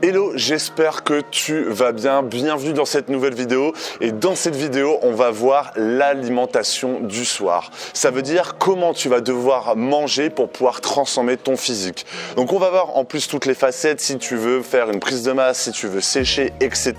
Hello, j'espère que tu vas bien. Bienvenue dans cette nouvelle vidéo. Et dans cette vidéo, on va voir l'alimentation du soir. Ça veut dire comment tu vas devoir manger pour pouvoir transformer ton physique. Donc on va voir en plus toutes les facettes, si tu veux faire une prise de masse, si tu veux sécher, etc.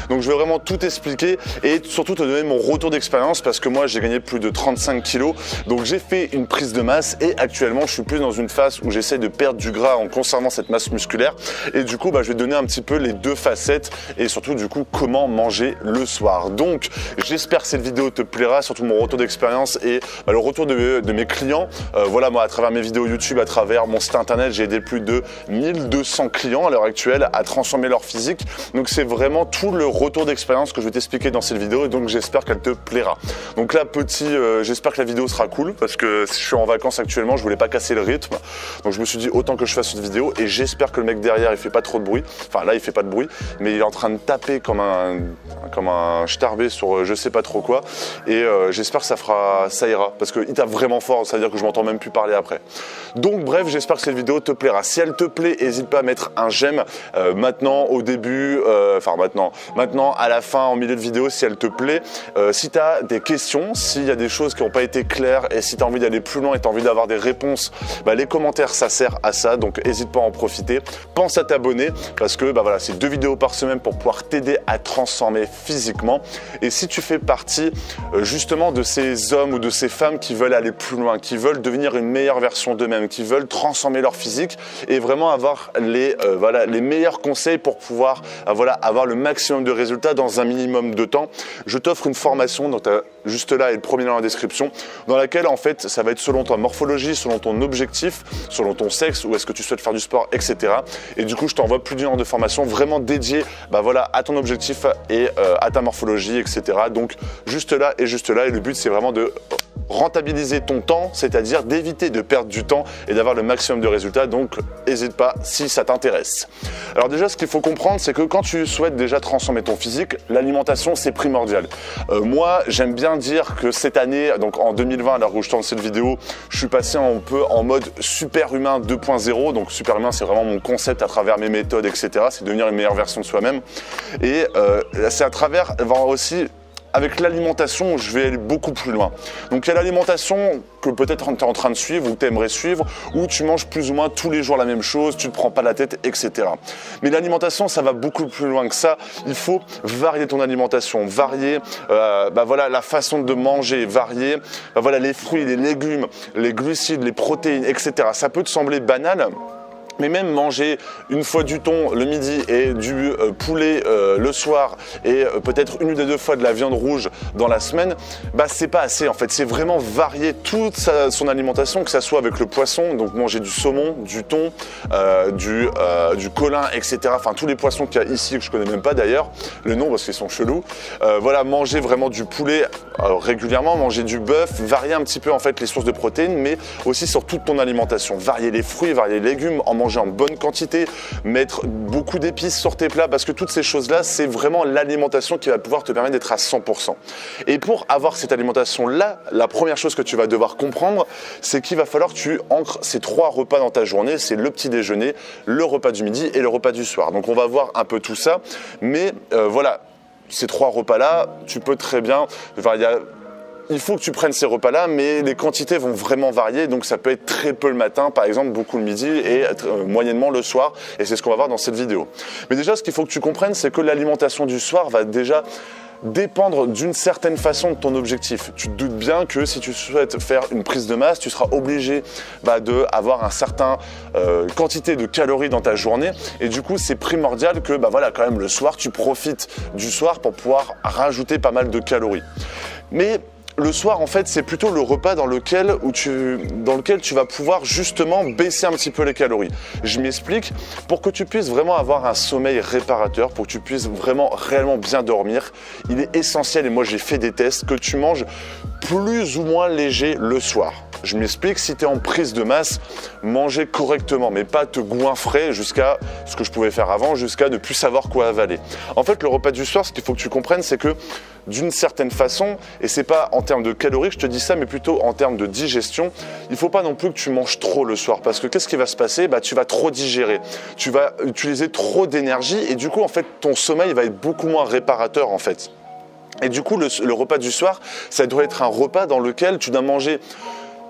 Donc je vais vraiment tout expliquer et surtout te donner mon retour d'expérience parce que moi j'ai gagné plus de 35 kilos. Donc j'ai fait une prise de masse et actuellement je suis plus dans une phase où j'essaie de perdre du gras en conservant cette masse musculaire. Et du coup, je vais donner un petit peu les deux facettes et surtout du coup comment manger le soir. Donc j'espère que cette vidéo te plaira, surtout mon retour d'expérience et le retour de mes clients. Voilà, moi à travers mes vidéos YouTube, à travers mon site internet, j'ai aidé plus de 1200 clients à l'heure actuelle à transformer leur physique. Donc c'est vraiment tout le retour d'expérience que je vais t'expliquer dans cette vidéo et donc j'espère qu'elle te plaira. Donc là j'espère que la vidéo sera cool parce que si je suis en vacances actuellement, je voulais pas casser le rythme. Donc je me suis dit autant que je fasse une vidéo et j'espère que le mec derrière il fait pas trop de bruit. Enfin là il fait pas de bruit, mais il est en train de taper comme un starbé sur je sais pas trop quoi. Et j'espère que ça ira parce qu'il tape vraiment fort, ça veut dire que je m'entends même plus parler après. Donc bref, j'espère que cette vidéo te plaira. Si elle te plaît, n'hésite pas à mettre un j'aime maintenant au début, maintenant à la fin, en milieu de vidéo si elle te plaît. Si tu as des questions, s'il y a des choses qui n'ont pas été claires et si tu as envie d'aller plus loin et tu as envie d'avoir des réponses, les commentaires ça sert à ça, donc n'hésite pas à en profiter. Pense à t'abonner parce que voilà, c'est 2 vidéos par semaine pour pouvoir t'aider à transformer physiquement. Et si tu fais partie justement de ces hommes ou de ces femmes qui veulent aller plus loin, qui veulent devenir une meilleure version d'eux-mêmes, qui veulent transformer leur physique et vraiment avoir les meilleurs conseils pour pouvoir avoir le maximum de résultats dans un minimum de temps, je t'offre une formation, donc tu as juste là et le premier lien dans la description, dans laquelle en fait ça va être selon ta morphologie, selon ton objectif, selon ton sexe, ou est-ce que tu souhaites faire du sport, etc. Et du coup je t'envoie plus d'une heure de formation vraiment dédiée à ton objectif et à ta morphologie, etc. Donc juste là et le but c'est vraiment de rentabiliser ton temps, c'est-à-dire d'éviter de perdre du temps et d'avoir le maximum de résultats. Donc n'hésite pas si ça t'intéresse. Alors déjà ce qu'il faut comprendre c'est que quand tu souhaites déjà transformer ton physique, l'alimentation c'est primordial. Moi j'aime bien dire que cette année, donc en 2020 à l'heure où je tourne cette vidéo, je suis passé un peu en mode superhumain 2.0. donc superhumain c'est vraiment mon concept à travers mes méthodes, etc. c'est devenir une meilleure version de soi-même et c'est à travers aussi avec l'alimentation, je vais aller beaucoup plus loin. Donc il y a l'alimentation que peut-être tu es en train de suivre ou tu aimerais suivre, où tu manges plus ou moins tous les jours la même chose, tu ne te prends pas la tête, etc. Mais l'alimentation, ça va beaucoup plus loin que ça. Il faut varier ton alimentation, varier la façon de manger, varier les fruits, les légumes, les glucides, les protéines, etc. Ça peut te sembler banal, mais même manger une fois du thon le midi et du poulet le soir et peut-être une ou 2 fois de la viande rouge dans la semaine, c'est pas assez en fait. C'est vraiment varier toute son alimentation, que ça soit avec le poisson, donc manger du saumon, du thon, du colin, etc. Enfin tous les poissons qu'il y a ici que je connais même pas d'ailleurs le nom parce qu'ils sont chelous. Manger vraiment du poulet régulièrement, manger du bœuf, varier un petit peu en fait les sources de protéines, mais aussi sur toute ton alimentation, varier les fruits, varier les légumes, manger en bonne quantité, mettre beaucoup d'épices sur tes plats parce que toutes ces choses-là, c'est vraiment l'alimentation qui va pouvoir te permettre d'être à 100%. Et pour avoir cette alimentation-là, la première chose que tu vas devoir comprendre, c'est qu'il va falloir que tu ancres ces 3 repas dans ta journée. C'est le petit déjeuner, le repas du midi et le repas du soir. Donc on va voir un peu tout ça, mais ces 3 repas-là, tu peux très bien... Il faut que tu prennes ces repas-là, mais les quantités vont vraiment varier. Donc ça peut être très peu le matin, par exemple, beaucoup le midi et moyennement le soir. Et c'est ce qu'on va voir dans cette vidéo. Mais déjà, ce qu'il faut que tu comprennes, c'est que l'alimentation du soir va déjà dépendre d'une certaine façon de ton objectif. Tu te doutes bien que si tu souhaites faire une prise de masse, tu seras obligé d'avoir un certain quantité de calories dans ta journée. Et du coup, c'est primordial que quand même le soir, tu profites du soir pour pouvoir rajouter pas mal de calories. Mais le soir, en fait, c'est plutôt le repas dans lequel tu vas pouvoir justement baisser un petit peu les calories. Je m'explique, pour que tu puisses vraiment avoir un sommeil réparateur, pour que tu puisses vraiment réellement bien dormir, il est essentiel, et moi j'ai fait des tests, que tu manges plus ou moins léger le soir. Je m'explique, si tu es en prise de masse, manger correctement, mais pas te goinfrer jusqu'à ce que je pouvais faire avant, jusqu'à ne plus savoir quoi avaler. En fait, le repas du soir, ce qu'il faut que tu comprennes, c'est que d'une certaine façon, et c'est pas en termes de calories que je te dis ça, mais plutôt en termes de digestion, il faut pas non plus que tu manges trop le soir, parce que qu'est-ce qui va se passer? Tu vas trop digérer, tu vas utiliser trop d'énergie, et du coup, en fait, ton sommeil va être beaucoup moins réparateur, en fait. Et du coup, le repas du soir, ça doit être un repas dans lequel tu dois manger,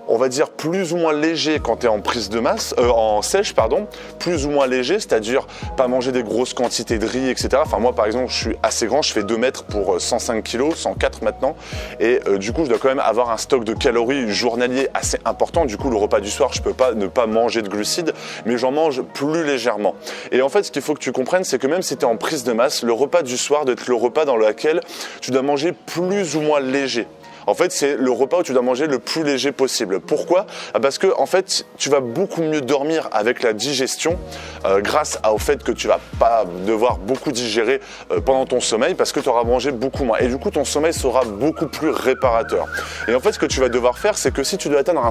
on va dire, plus ou moins léger quand tu es en prise de masse, en sèche, pardon, plus ou moins léger, c'est-à-dire pas manger des grosses quantités de riz, etc. Enfin, moi, par exemple, je suis assez grand, je fais 2 mètres pour 105 kg, 104 maintenant, et du coup, je dois quand même avoir un stock de calories journalier assez important. Du coup, le repas du soir, je peux pas ne pas manger de glucides, mais j'en mange plus légèrement. Et en fait, ce qu'il faut que tu comprennes, c'est que même si tu es en prise de masse, le repas du soir doit être le repas dans lequel tu dois manger plus ou moins léger. En fait, c'est le repas où tu dois manger le plus léger possible. Pourquoi? Parce que en fait, tu vas beaucoup mieux dormir avec la digestion grâce au fait que tu vas pas devoir beaucoup digérer pendant ton sommeil parce que tu auras mangé beaucoup moins. Et du coup, ton sommeil sera beaucoup plus réparateur. Et en fait, ce que tu vas devoir faire, c'est que si tu dois atteindre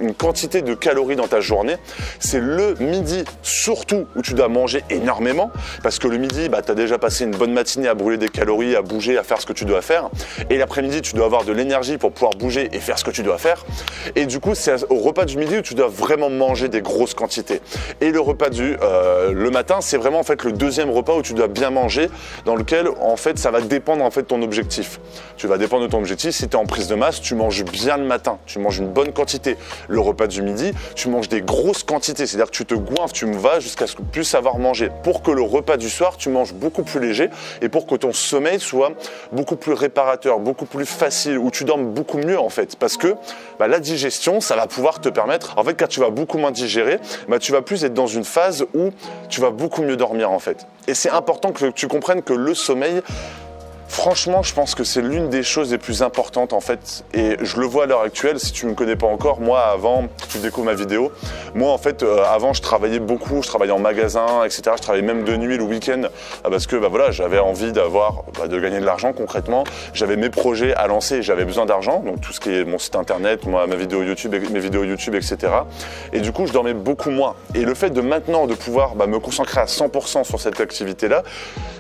une quantité de calories dans ta journée, c'est le midi surtout où tu dois manger énormément parce que le midi, tu as déjà passé une bonne matinée à brûler des calories, à bouger, à faire ce que tu dois faire. Et l'après-midi, tu dois avoir de l'énergie pour pouvoir bouger et faire ce que tu dois faire. Et du coup, c'est au repas du midi où tu dois vraiment manger des grosses quantités. Et le repas le matin, c'est vraiment en fait le deuxième repas où tu dois bien manger, dans lequel en fait ça va dépendre en fait de ton objectif. Tu vas dépendre de ton objectif. Si tu es en prise de masse, tu manges bien le matin, tu manges une bonne quantité. Le repas du midi, tu manges des grosses quantités, c'est-à-dire que tu te goinfres, tu me vas jusqu'à ce que tu puisses savoir manger. Pour que le repas du soir, tu manges beaucoup plus léger et pour que ton sommeil soit beaucoup plus réparateur, beaucoup plus facile, où tu dormes beaucoup mieux en fait, parce que la digestion, ça va pouvoir te permettre, en fait, quand tu vas beaucoup moins digérer, tu vas plus être dans une phase où tu vas beaucoup mieux dormir en fait. Et c'est important que tu comprennes que le sommeil, franchement, je pense que c'est l'une des choses les plus importantes en fait, et je le vois à l'heure actuelle. Si tu ne me connais pas encore, moi avant, tu découvres ma vidéo, moi en fait avant je travaillais beaucoup, je travaillais en magasin, etc. Je travaillais même de nuit le week-end parce que voilà, j'avais envie de gagner de l'argent concrètement. J'avais mes projets à lancer et j'avais besoin d'argent, donc tout ce qui est mon site internet, ma vidéo YouTube, mes vidéos YouTube, etc. Et du coup je dormais beaucoup moins. Et le fait de maintenant de pouvoir me concentrer à 100% sur cette activité-là,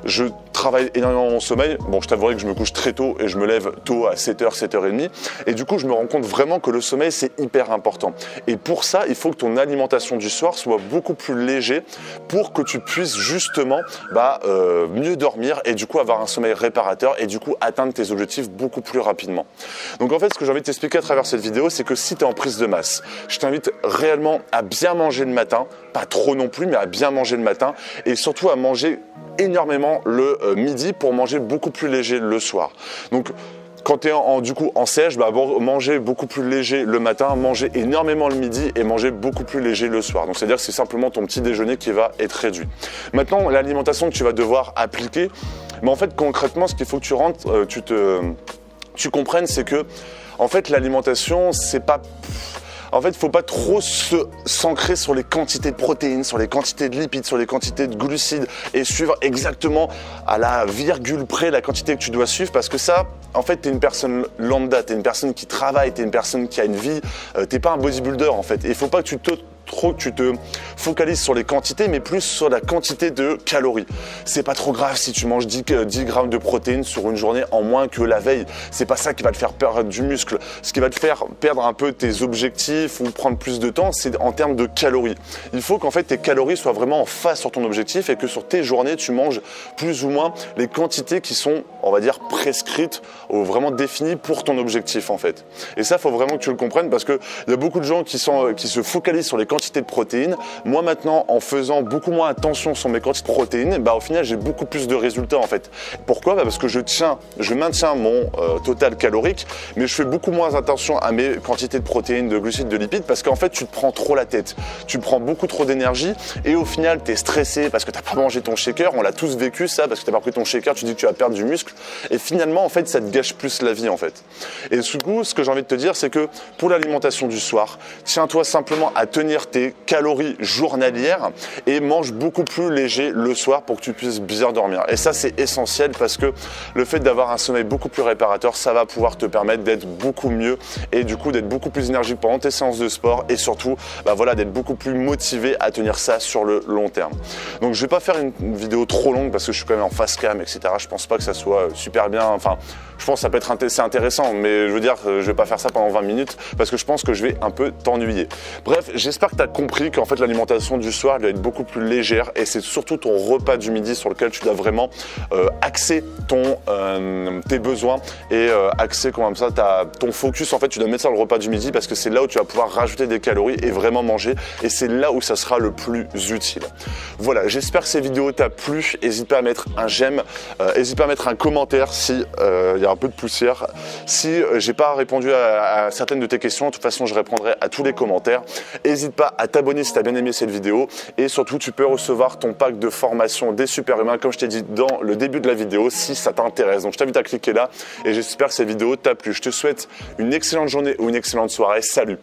je travaille énormément mon sommeil. Bon, je t'avouerai que je me couche très tôt et je me lève tôt à 7h, 7h30. Et du coup, je me rends compte vraiment que le sommeil, c'est hyper important. Et pour ça, il faut que ton alimentation du soir soit beaucoup plus léger pour que tu puisses justement mieux dormir et du coup avoir un sommeil réparateur et du coup atteindre tes objectifs beaucoup plus rapidement. Donc en fait, ce que j'ai envie de t'expliquer à travers cette vidéo, c'est que si tu es en prise de masse, je t'invite réellement à bien manger le matin, pas trop non plus, mais à bien manger le matin et surtout à manger énormément le midi pour manger beaucoup plus léger le soir. Donc quand tu es en sèche, manger beaucoup plus léger le matin, manger énormément le midi et manger beaucoup plus léger le soir. Donc c'est-à-dire que c'est simplement ton petit déjeuner qui va être réduit. Maintenant, l'alimentation que tu vas devoir appliquer, mais en fait concrètement, ce qu'il faut que tu rentres, tu comprennes, c'est que en fait l'alimentation, c'est pas... En fait, il ne faut pas trop s'ancrer sur les quantités de protéines, sur les quantités de lipides, sur les quantités de glucides et suivre exactement à la virgule près la quantité que tu dois suivre parce que ça, en fait, tu es une personne lambda, tu es une personne qui travaille, tu es une personne qui a une vie, tu n'es pas un bodybuilder en fait. Et il ne faut pas que tu te focalises sur les quantités, mais plus sur la quantité de calories. C'est pas trop grave si tu manges 10 grammes de protéines sur une journée en moins que la veille. C'est pas ça qui va te faire perdre du muscle. Ce qui va te faire perdre un peu tes objectifs ou prendre plus de temps, c'est en termes de calories. Il faut qu'en fait tes calories soient vraiment en phase sur ton objectif et que sur tes journées, tu manges plus ou moins les quantités qui sont, on va dire, prescrites ou vraiment définies pour ton objectif en fait. Et ça, il faut vraiment que tu le comprennes parce qu'il y a beaucoup de gens qui se focalisent sur les quantités de protéines. Moi maintenant, en faisant beaucoup moins attention sur mes quantités de protéines, au final j'ai beaucoup plus de résultats en fait. Pourquoi? Parce que je maintiens mon total calorique, mais je fais beaucoup moins attention à mes quantités de protéines, de glucides, de lipides, parce qu'en fait tu te prends trop la tête. Tu prends beaucoup trop d'énergie et au final tu es stressé parce que tu n'as pas mangé ton shaker. On l'a tous vécu ça, parce que tu n'as pas pris ton shaker, tu dis que tu vas perdre du muscle. Et finalement, en fait, ça te gâche plus la vie, en fait. Et du coup, ce que j'ai envie de te dire, c'est que pour l'alimentation du soir, tiens-toi simplement à tenir tes calories journalières et mange beaucoup plus léger le soir pour que tu puisses bien dormir. Et ça, c'est essentiel parce que le fait d'avoir un sommeil beaucoup plus réparateur, ça va pouvoir te permettre d'être beaucoup mieux et du coup d'être beaucoup plus énergique pendant tes séances de sport et surtout voilà, d'être beaucoup plus motivé à tenir ça sur le long terme. Donc je vais pas faire une vidéo trop longue parce que je suis quand même en face cam, etc. Je pense pas que ça soit super bien, enfin je pense que ça peut être c'est intéressant, mais je veux dire, je vais pas faire ça pendant 20 minutes parce que je pense que je vais un peu t'ennuyer. Bref, j'espère que tu as compris qu'en fait l'alimentation du soir doit être beaucoup plus légère et c'est surtout ton repas du midi sur lequel tu dois vraiment axer tes besoins et axer comme ça ton focus. En fait, tu dois mettre ça le repas du midi parce que c'est là où tu vas pouvoir rajouter des calories et vraiment manger et c'est là où ça sera le plus utile. Voilà, j'espère que ces vidéos t'a plu. N'hésite pas à mettre un j'aime, n'hésite pas à mettre un commentaire si il y a un peu de poussière. Si j'ai pas répondu à certaines de tes questions, de toute façon je répondrai à tous les commentaires. N'hésite pas à t'abonner si tu as bien aimé cette vidéo et surtout tu peux recevoir ton pack de formation des superhumains comme je t'ai dit dans le début de la vidéo si ça t'intéresse. Donc je t'invite à cliquer là et j'espère que cette vidéo t'a plu. Je te souhaite une excellente journée ou une excellente soirée. Salut!